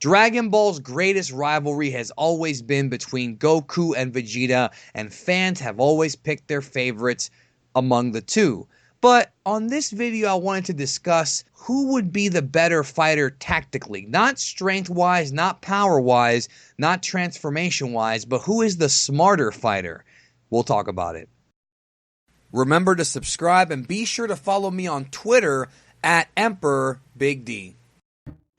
Dragon Ball's greatest rivalry has always been between Goku and Vegeta, and fans have always picked their favorites among the two. But on this video, I wanted to discuss who would be the better fighter tactically. Not strength-wise, not power-wise, not transformation-wise, but who is the smarter fighter? We'll talk about it. Remember to subscribe and be sure to follow me on Twitter at Emperor Big D.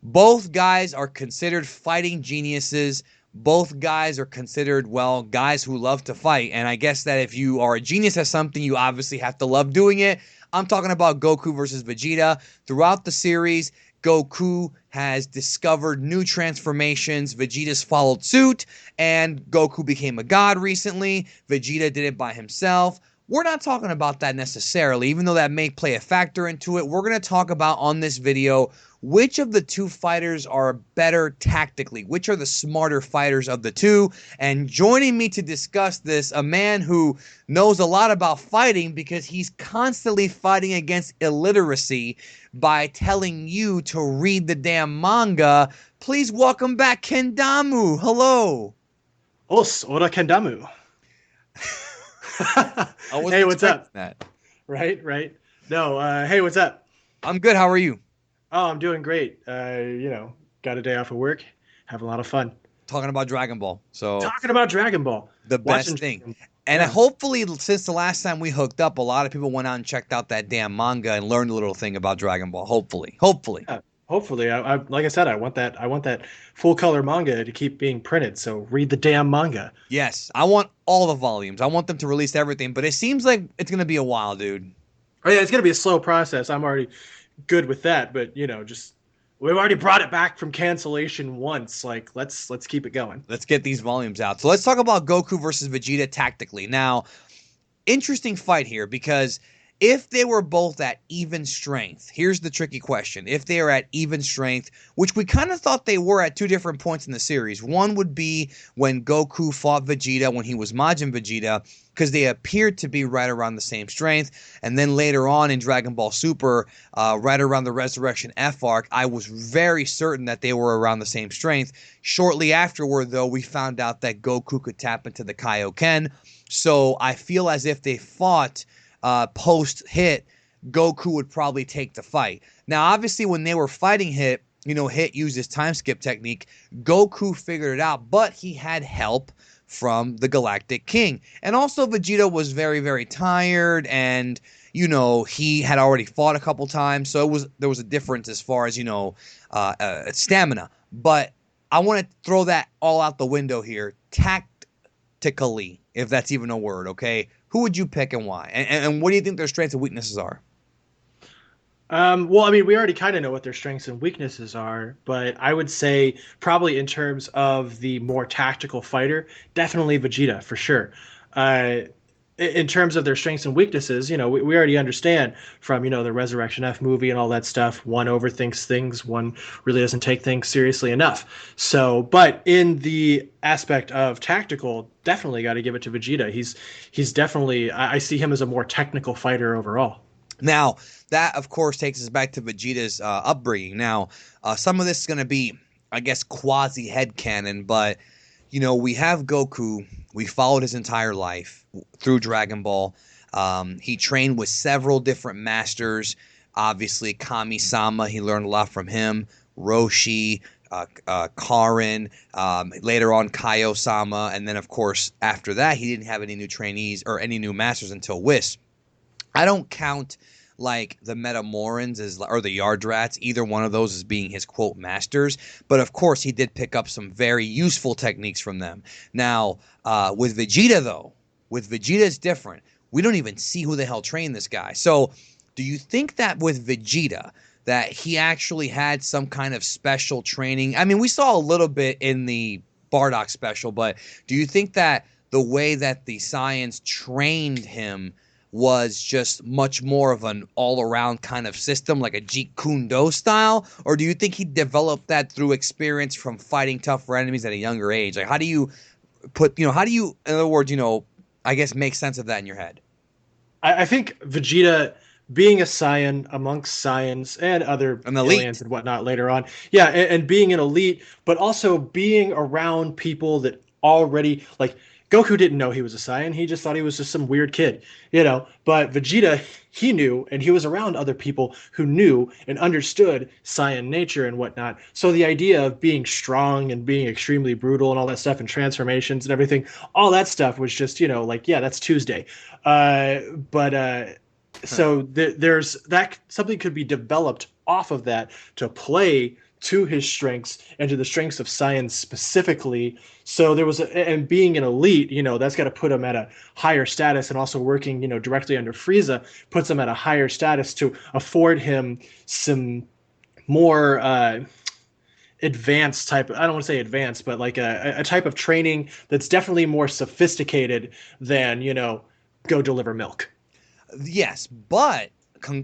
Both guys are considered fighting geniuses. Both guys are considered, well, guys who love to fight. And I guess that if you are a genius at something, you obviously have to love doing it. I'm talking about Goku versus Vegeta. Throughout the series, Goku has discovered new transformations. Vegeta's followed suit, and Goku became a god recently. Vegeta did it by himself. We're not talking about that necessarily, even though that may play a factor into it. We're going to talk about on this video which of the two fighters are better tactically, which are the smarter fighters of the two. And joining me to discuss this, a man who knows a lot about fighting because he's constantly fighting against illiteracy by telling you to read the damn manga. Please welcome back Kendamu. Hello. Os, ora Kendamu. Hey, what's up? That. Right. No, hey, what's up? I'm good. How are you? Oh, I'm doing great. Got a day off of work, having a lot of fun. Talking about Dragon Ball. So talking about Dragon Ball. The best thing. And hopefully, since the last time we hooked up, a lot of people went out and checked out that damn manga and learned a little thing about Dragon Ball. Hopefully. Yeah, hopefully. I like I said, I want that full color manga to keep being printed. So read the damn manga. Yes, I want all the volumes. I want them to release everything, but it seems like it's gonna be a while, dude. Oh yeah, it's gonna be a slow process. I'm already good with that, but we've already brought it back from cancellation once. Like let's keep it going. Let's get these volumes out. So let's talk about Goku versus Vegeta tactically. Now, interesting fight here because if they were both at even strength, here's the tricky question. If they are at even strength, which we kind of thought they were at two different points in the series. One would be when Goku fought Vegeta when he was Majin Vegeta, because they appeared to be right around the same strength. And then later on in Dragon Ball Super, right around the Resurrection F arc, I was very certain that they were around the same strength. Shortly afterward, though, we found out that Goku could tap into the Kaioken. So I feel as if they fought post-Hit, Goku would probably take the fight. Now, obviously, when they were fighting Hit, Hit used his time skip technique. Goku figured it out, but he had help from the Galactic King. And also, Vegeta was very, very tired, and, he had already fought a couple times, so there was a difference as far as, stamina. But I want to throw that all out the window here, tactically, if that's even a word, okay? Who would you pick and why? And what do you think their strengths and weaknesses are? Well, I mean, we already kind of know what their strengths and weaknesses are, but I would say probably in terms of the more tactical fighter, definitely Vegeta for sure. In terms of their strengths and weaknesses, we already understand from, the Resurrection F movie and all that stuff. One overthinks things. One really doesn't take things seriously enough. So, but in the aspect of tactical, definitely got to give it to Vegeta. He's definitely, I see him as a more technical fighter overall. Now, that, of course, takes us back to Vegeta's upbringing. Now, some of this is going to be, I guess, quasi-headcanon, but, we have Goku. We followed his entire life through Dragon Ball. He trained with several different masters. Obviously, Kami-sama, he learned a lot from him. Roshi, Karin, later on Kaio-sama, and then, of course, after that, he didn't have any new trainees or any new masters until Whis. I don't count like the Metamorans or the Yardrats, either one of those as being his quote masters, but of course he did pick up some very useful techniques from them. Now, with Vegeta though, it's different. We don't even see who the hell trained this guy. So, do you think that with Vegeta, that he actually had some kind of special training? I mean, we saw a little bit in the Bardock special, but do you think that the way that the Saiyans trained him was just much more of an all-around kind of system, like a Jeet Kune Do style? Or do you think he developed that through experience from fighting tougher enemies at a younger age? Like, how do you in other words, I guess make sense of that in your head? I think Vegeta being a Saiyan amongst Saiyans and other An aliens elite. and whatnot later on. Yeah, and being an elite, but also being around people that already like Goku didn't know he was a Saiyan. He just thought he was just some weird kid, you know. But Vegeta, he knew, and he was around other people who knew and understood Saiyan nature and whatnot. So the idea of being strong and being extremely brutal and all that stuff and transformations and everything, all that stuff was just, you know, like, yeah, that's Tuesday. Uh, but so there's that something could be developed off of that to play to his strengths and to the strengths of science specifically. So there was and being an elite, you know, that's got to put him at a higher status, and also working, you know, directly under Frieza puts him at a higher status to afford him some more advanced type. I don't want to say advanced, but like a type of training that's definitely more sophisticated than, you know, go deliver milk. Yes, but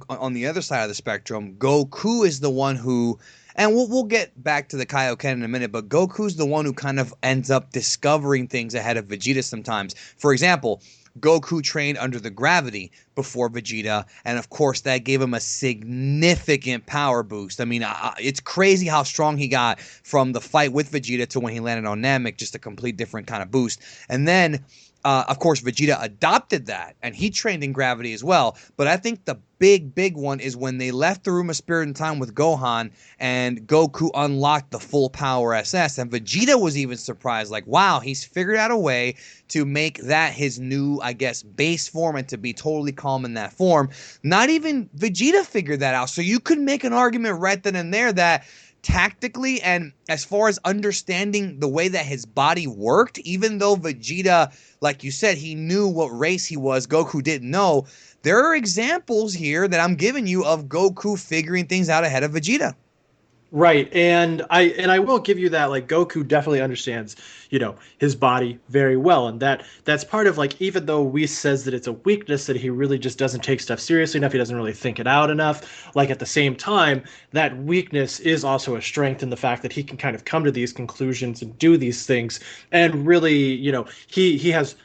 on the other side of the spectrum, Goku is the one who, and we'll get back to the Kaioken in a minute, but Goku's the one who kind of ends up discovering things ahead of Vegeta sometimes. For example, Goku trained under the gravity before Vegeta, and of course that gave him a significant power boost. I mean, it's crazy how strong he got from the fight with Vegeta to when he landed on Namek, just a complete different kind of boost. And then of course, Vegeta adopted that, and he trained in gravity as well. But I think the big one is when they left the Room of Spirit and Time with Gohan, and Goku unlocked the full power SS, and Vegeta was even surprised, like, wow, he's figured out a way to make that his new, I guess, base form, and to be totally calm in that form. Not even Vegeta figured that out. So you could make an argument right then and there that tactically, and as far as understanding the way that his body worked, even though Vegeta, like you said, he knew what race he was, Goku didn't know. There are examples here that I'm giving you of Goku figuring things out ahead of Vegeta. Right, and I will give you that, like, Goku definitely understands, you know, his body very well, and that's part of, like, even though Whis says that it's a weakness, that he really just doesn't take stuff seriously enough, he doesn't really think it out enough. Like, at the same time, that weakness is also a strength in the fact that he can kind of come to these conclusions and do these things, and really, you know, he has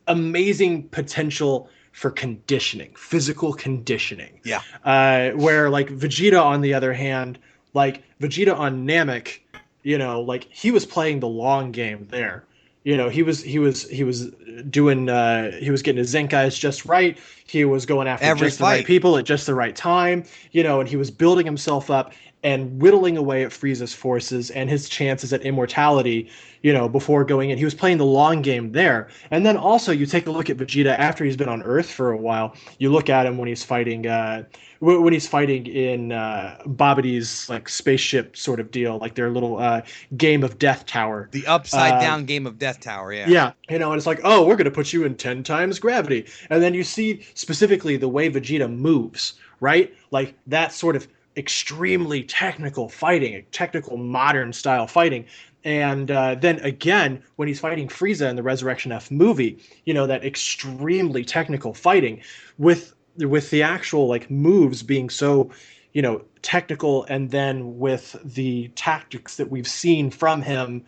amazing potential for conditioning, physical conditioning. Yeah. Where like Vegeta, on the other hand, like Vegeta on Namek, you know, like he was playing the long game there. You know, he was doing he was getting his Zenkais just right. He was going after Every just the right fight. people at just the right time. You know, and he was building himself up and whittling away at Frieza's forces and his chances at immortality, you know, before going in. He was playing the long game there. And then also you take a look at Vegeta after he's been on Earth for a while. You look at him when he's fighting in Babidi's like spaceship sort of deal, like their little game of death tower. The upside down game of Death Tower, yeah. Yeah, you know, and it's like, oh, we're going to put you in 10 times gravity. And then you see specifically the way Vegeta moves, right? Like that sort of extremely technical fighting, technical modern style fighting. And then again, when he's fighting Frieza in the Resurrection F movie, you know, that extremely technical fighting with the actual like moves being so, you know, technical, and then with the tactics that we've seen from him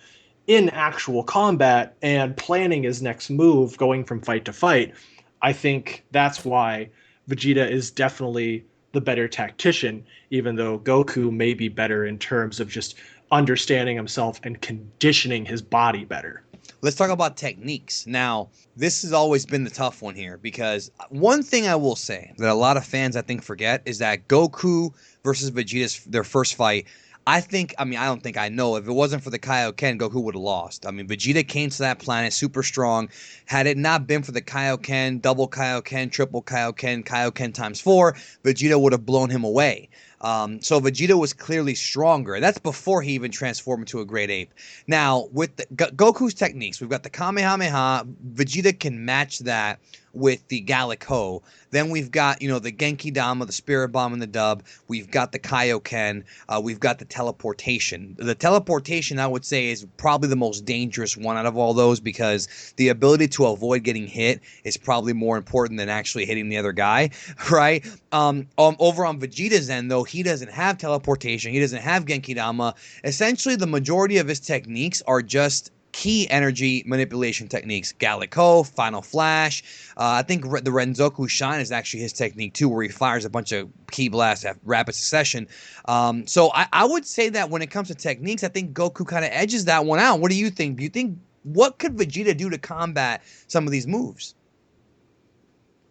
in actual combat and planning his next move going from fight to fight. I think that's why Vegeta is definitely the better tactician, even though Goku may be better in terms of just understanding himself and conditioning his body better. Let's talk about techniques. Now, this has always been the tough one here, because one thing I will say that a lot of fans I think forget is that Goku versus Vegeta's their first fight, I don't think I know. If it wasn't for the Kaioken, Goku would have lost. I mean, Vegeta came to that planet super strong. Had it not been for the Kaioken, double Kaioken, triple Kaioken, Kaioken times 4, Vegeta would have blown him away. So Vegeta was clearly stronger. That's before he even transformed into a great ape. Now, with Goku's techniques, we've got the Kamehameha. Vegeta can match that with the Gallic Ho. Then we've got, you know, the Genki Dama, the Spirit Bomb, and the Dub. We've got the Kaioken. We've got the teleportation. The teleportation, I would say, is probably the most dangerous one out of all those, because the ability to avoid getting hit is probably more important than actually hitting the other guy, right? Over on Vegeta's end, though, he doesn't have teleportation. He doesn't have Genki Dama. Essentially, the majority of his techniques are just key energy manipulation techniques. Gallico, Final Flash. I think the Renzoku Shine is actually his technique too, where he fires a bunch of key blasts at rapid succession. So I would say that when it comes to techniques, I think Goku kind of edges that one out. What do you think? Do you think what could Vegeta do to combat some of these moves?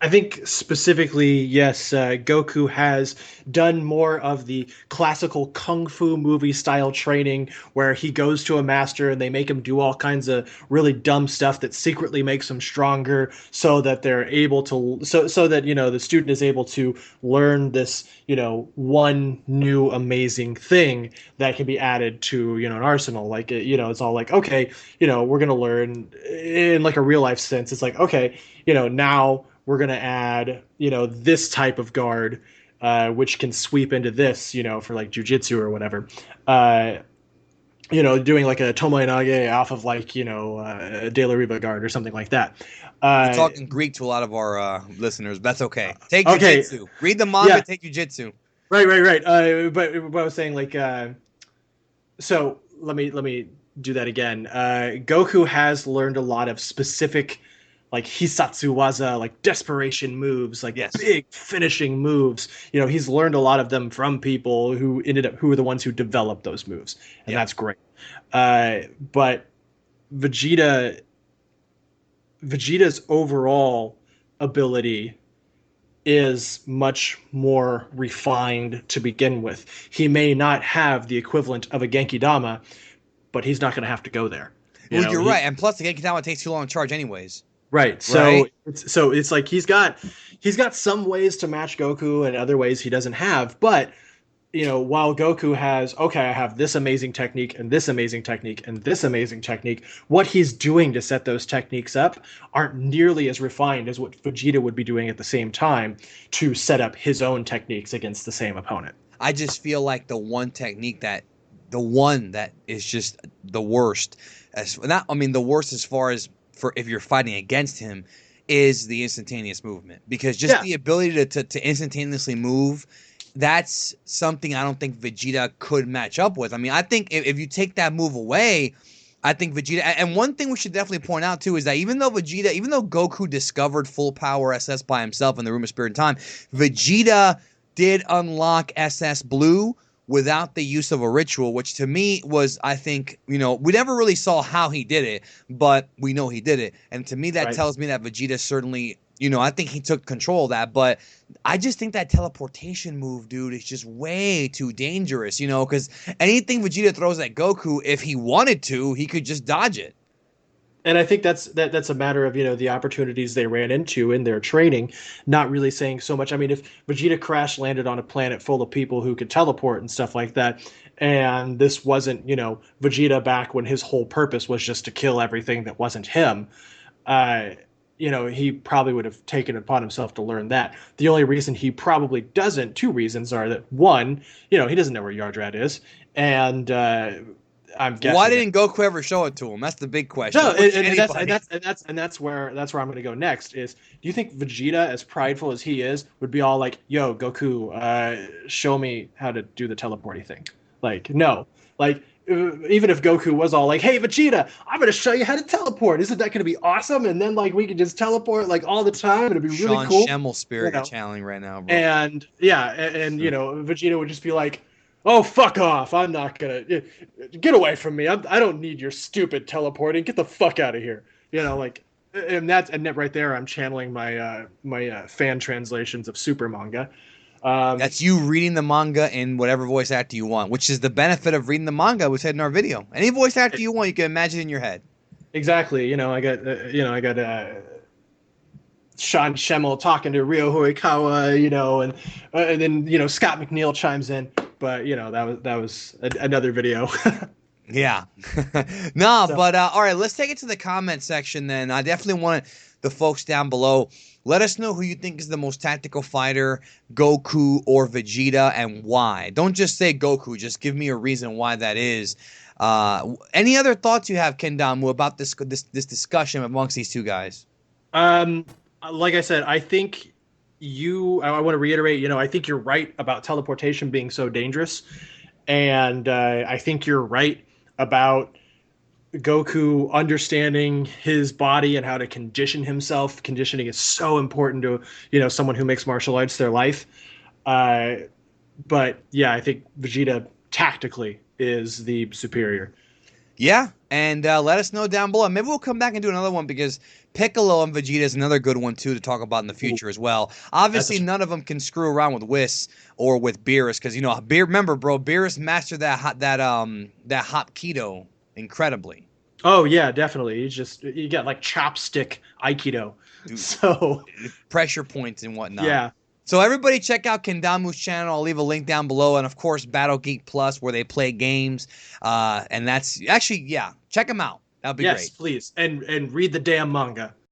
I think specifically, yes, Goku has done more of the classical kung fu movie style training where he goes to a master and they make him do all kinds of really dumb stuff that secretly makes him stronger so that they're able to so that the student is able to learn this one new amazing thing that can be added to an arsenal. Like it's all like, okay, we're going to learn in like a real life sense. It's like, okay, now we're going to add, this type of guard, which can sweep into this, for like jujitsu or whatever. Doing like a Tomoe off of like, a De La Riva guard or something like that. We're talking Greek to a lot of our listeners. That's okay. Take okay. jujitsu. Read the manga, yeah. Take jujitsu. Right. But I was saying like, so let me do that again. Goku has learned a lot of specific like Hisatsu Waza, like desperation moves, like big finishing moves. He's learned a lot of them from people who were the ones who developed those moves, and that's great. But Vegeta's overall ability is much more refined to begin with. He may not have the equivalent of a Genki Dama, but he's not going to have to go there. You're right, and plus the Genki Dama takes too long to charge anyways. Right. So it's like he's got some ways to match Goku and other ways he doesn't have. But, while Goku has, okay, I have this amazing technique and this amazing technique and this amazing technique, what he's doing to set those techniques up aren't nearly as refined as what Vegeta would be doing at the same time to set up his own techniques against the same opponent. I just feel like the one that is just the worst, the worst as far as for if you're fighting against him, is the instantaneous movement, because just the ability to instantaneously move, that's something I don't think Vegeta could match up with. I mean, I think if you take that move away, I think Vegeta, and one thing we should definitely point out too is that even though Goku discovered full power SS by himself in the Room of Spirit and Time, Vegeta did unlock SS Blue without the use of a ritual, which to me was, I think, we never really saw how he did it, but we know he did it. And to me, that tells me that Vegeta certainly, I think he took control of that. But I just think that teleportation move, dude, is just way too dangerous, because anything Vegeta throws at Goku, if he wanted to, he could just dodge it. And I think that's a matter of, the opportunities they ran into in their training, not really saying so much. I mean, if Vegeta crash landed on a planet full of people who could teleport and stuff like that, and this wasn't, Vegeta back when his whole purpose was just to kill everything that wasn't him, he probably would have taken it upon himself to learn that. The only reason he probably doesn't, two reasons are that, one, he doesn't know where Yardrat is, and I'm guessing. Why didn't Goku ever show it to him? That's the big question. No, and that's where I'm going to go next. Is, do you think Vegeta, as prideful as he is, would be all like, "Yo, Goku, show me how to do the teleporting thing"? Like, no. Like, even if Goku was all like, "Hey, Vegeta, I'm going to show you how to teleport. Isn't that going to be awesome?" And then like we could just teleport like all the time. It'd be really cool. Sean Schemmel spirit you're channeling right now, bro. And Vegeta would just be like, "Oh, fuck off. I'm not going to... Get away from me. I don't need your stupid teleporting. Get the fuck out of here." And right there, I'm channeling my fan translations of Super manga. That's you reading the manga in whatever voice actor you want, which is the benefit of reading the manga we said in our video. Any voice actor you want, you can imagine in your head. Exactly. I got Sean Schemmel talking to Ryo Horikawa, and then Scott McNeil chimes in. But that was another video. Yeah. No, so. But all right, let's take it to the comment section then. I definitely want the folks down below. Let us know who you think is the most tactical fighter, Goku or Vegeta, and why. Don't just say Goku. Just give me a reason why that is. Any other thoughts you have, Kendamu, about this discussion amongst these two guys? Like I said, I think I want to reiterate, I think you're right about teleportation being so dangerous. And I think you're right about Goku understanding his body and how to condition himself. Conditioning is so important to, someone who makes martial arts their life. Uh, but yeah, I think Vegeta tactically is the superior. Yeah, and let us know down below. Maybe we'll come back and do another one because Piccolo and Vegeta is another good one too to talk about in the Ooh, future as well. that's Obviously, none of them can screw around with Whis or with Beerus because remember, bro, Beerus mastered that hot keto incredibly. oh yeah, definitely. You get like chopstick Aikido. Dude, So pressure points and whatnot. yeah, So everybody check out Kendamu's channel. I'll leave a link down below, and of course Battle Geek Plus where they play games. And that's actually, yeah, check them out. That'd be yes, great. please, and read the damn manga.